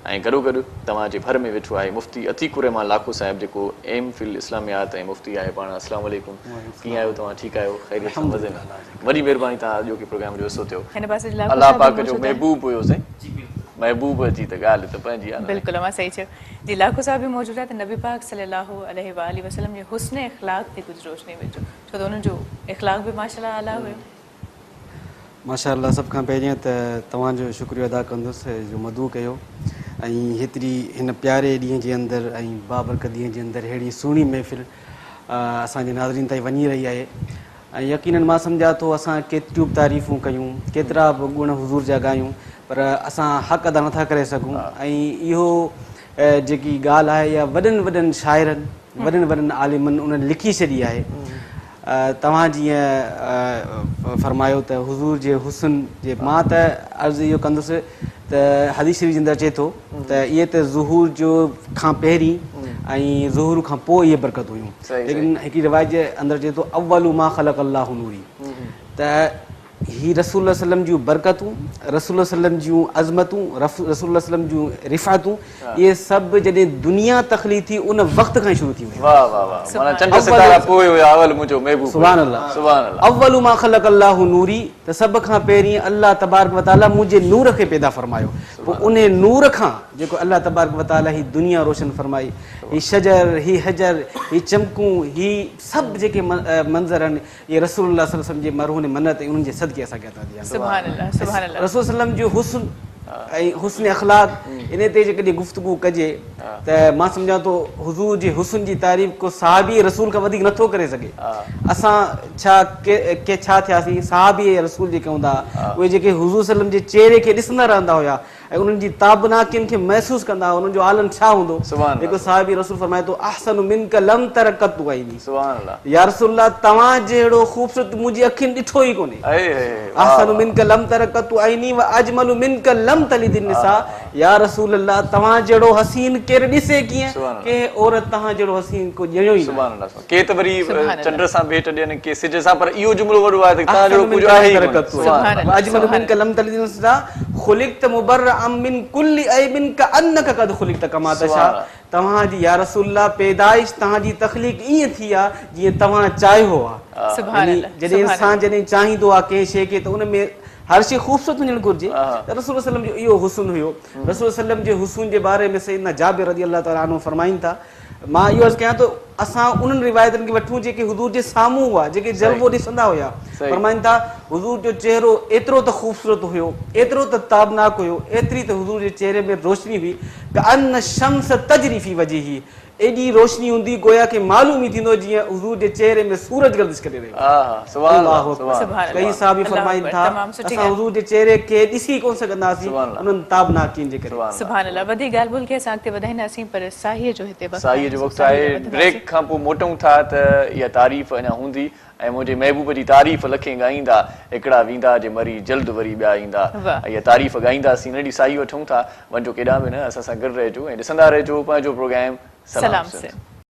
ऐं गॾोगॾु तव्हांजे भर में वेठो आहे मुफ़्ती अतीक़ रहमान लाखो साहिब जेको एम फिल इस्लामियात ऐं मुफ़्ती आहे पाण। अस्सलाम वालेकुम, कीअं आहियो तव्हां? ठीकु आहियो? ख़ैरियत सां मज़े में? वॾी महिरबानी तव्हां अॼोकी प्रोग्राम जो हिसो थियो। अलाह पाक जो महबूब हुयो साईं, महबूब जी त ॻाल्हि त पंहिंजी आहे। बिल्कुलु मां सही चयो जी। लाखो साहिब बि मौजूदु आहे त नबी पाक सल्लल्लाहु अलैहि वसल्लम जे हुस्न इख़लाक़ ते कुझु रोशनी विझो, छो त उन्हनि जो इख़लाक़ बि माशाअल्लाह आला हुयो। माशाअल्लाह, सभ खां पहिरियों त तव्हांजो शुक्रिया अदा कंदुसि जो मदू कयो ऐं हेतिरी हिन प्यारे ॾींहं जे अंदरि ऐं बाबरकत ॾींहं जे अंदरि अहिड़ी सुहिणी महफ़िल असांजे नाज़रीन ताईं वञी रही आहे। ऐं यकीनन मां सम्झा थो असां केतिरियूं बि तारीफ़ूं कयूं, केतिरा बि गुण हुज़ूर जा ॻायूं, पर असां हक़ अदा नथा करे सघूं। ऐं इहो जेकी ॻाल्हि आहे इहा वॾनि वॾनि शाइरनि, वॾनि वॾनि आलिमनि उन्हनि लिखी छॾी आहे। तव्हां जीअं फरमायो त हुज़ूर जे हुस्न जे, मां त अर्ज़ु इहो कंदुसि त हदीस शरीफ़ जे अंदरि अचे थो त इहे त ज़ुहूर जो खां पहिरीं ऐं ज़ुहूर खां पोइ इहे बरकत हुयूं, लेकिन हिकिड़ी रिवायत जे अंदरि अचे थो अव्वलु मा ख़लक़ अल्लाहु नूरी, त ही रसूल सल्लम जूं बरकतूं, रसूल सल्लम जूं अज़मतूं, रसूल सल्लम जूं रिफ़ातूं, इहे सभु जॾहिं दुनिया तख़लीक़ थी उन वक़्त खां शुरू थी वियूं। वाह वाह वाह, माना चंड सितारा पोइ हुया अवल मुंहिंजो महबूब। सुभान अल्लाह, सुभान अल्लाह। अव्वलु मा ख़लक़ अल्लाहु नूरी, त सभ खां पहिरीं अल्लाह तबारक व तआला मुंहिंजे नूर खे पैदा फरमायो, पोइ उन नूर खां जेको अल्लाह तबारक व तआला ही दुनिया रोशन फरमाई, ही शजर, ही हजर, ही चमकूं, ही सभु जेके मंज़र आहिनि इहे रसूलुल्लाह सल्लल्लाहु अलैहि वसल्लम जे मरहून मन्नत ऐं उन्हनि जे सदके असांखे अता थिया। सुभान अल्लाह, सुभान अल्लाह। रसूल सल्लम जो हुस्न ऐं हुस्न अख़लाक़ इन ते जेकॾहिं गुफ़्तगू कजे त मां सम्झां थो हुज़ूर जे हुस्न जी तारीफ़ को सहाबी रसूल खां वधीक नथो करे सघे। असां छा थियासीं, सहाबी रसूल जेके हूंदा उहे जेके हुज़ूर सल्लम जे चेहरे खे ॾिसंदा रहंदा हुया ऐं उन्हनि जी ताबनाकियुनि खे महसूसु कंदा हुआ, उन्हनि जो आलम छा हूंदो। जेको सहाबी रसूल फरमाए थो अहसनु मिनक लम तर क़त्तु अईनी, या रसूलल्लाह तव्हां जहिड़ो ख़ूबसूरत मुंहिंजी अखियुनि ॾिठो ई कोन्हे। अहसनु मिनक लम तर क़त्तु अईनी व अजमलु मिनक लम तलिदिन निसा, या रसूलल्लाह तव्हां जहिड़ो हसीन केरु ॾिसे कीअं, के औरत तव्हां जहिड़ो हसीन को ॼणियो ई न। के त वरी चंड सां भेट ॾियनि, के सिज सां, पर इहो जुमिलो वॾो आहे त तव्हां जहिड़ो कुझु आहे ई कोन्हे। अजमलु मिनक लम तलिदिन निसा ख़ुलिक़्त मुबर्रअम मिन कुल्लि ऐबिन कअन्नक क़द ख़ुलिक़्त कमा तशा, तव्हांजी या रसूलल्लाह पैदाइश तव्हांजी तख़लीक़ ईअं थी आहे जीअं तव्हां चाहियो आहे। जॾहिं इंसान जॾहिं चाहींदो आहे कंहिं शइ खे त उन में हर शइ ख़ूबसूरत हुजणु घुरिजे, त रसूल सल्लम जो इहो हुस्न हुयो। रसूल सल्लम जे हुस्न जे बारे में सैयदना जाबिर रज़ी अल्लाह तआला अन्हु फरमाइनि था, मां इहो अर्ज़ु कयां थो असां उन्हनि रिवायतनि खे वठूं जेके हुज़ूर जे साम्हूं हुआ, जेके जलवो ॾिसंदा हुया। फरमाइनि था हुज़ूर जो चेहरो एतिरो त ख़ूबसूरत हुयो, एतिरो त ताबनाक हुयो, एतिरी त हुज़ूर जे चेहरे में रोशनी हुई कअन्न शम्स तजरी फी वजही, एॾी रोशनी हूंदी गोया खे मालूम ई थींदो जीअं हुज़ूर जे चेहरे में सूरज गर्दिश करे रहियो। कई साहबी फरमाइनि था असां हुज़ूर जे चेहरे खे ॾिसी कोन सघंदासीं उन्हनि ताबनाकियुनि जे करे। सुभान अल्लाह। वधीक ॻाल्हि ॿोल खे असां अॻिते वधाईंदासीं, पर साहीअ जो हिते साहीअ जो वक़्तु आहे। ब्रेक खां पोइ मोटूं था त इहा तारीफ़ अञा हूंदी ऐं मुंहिंजे महबूब जी तारीफ़ लखे ॻाईंदा, हिकिड़ा वेंदा जे मरी जल्द वरी ॿिया ईंदा। इहा तारीफ़ ॻाईंदासीं, नंढी साही वठूं था। वञो केॾांहुं बि न, असां सां गॾु रहिजो ऐं ॾिसंदा रहिजो पंहिंजो प्रोग्राम सलाम से।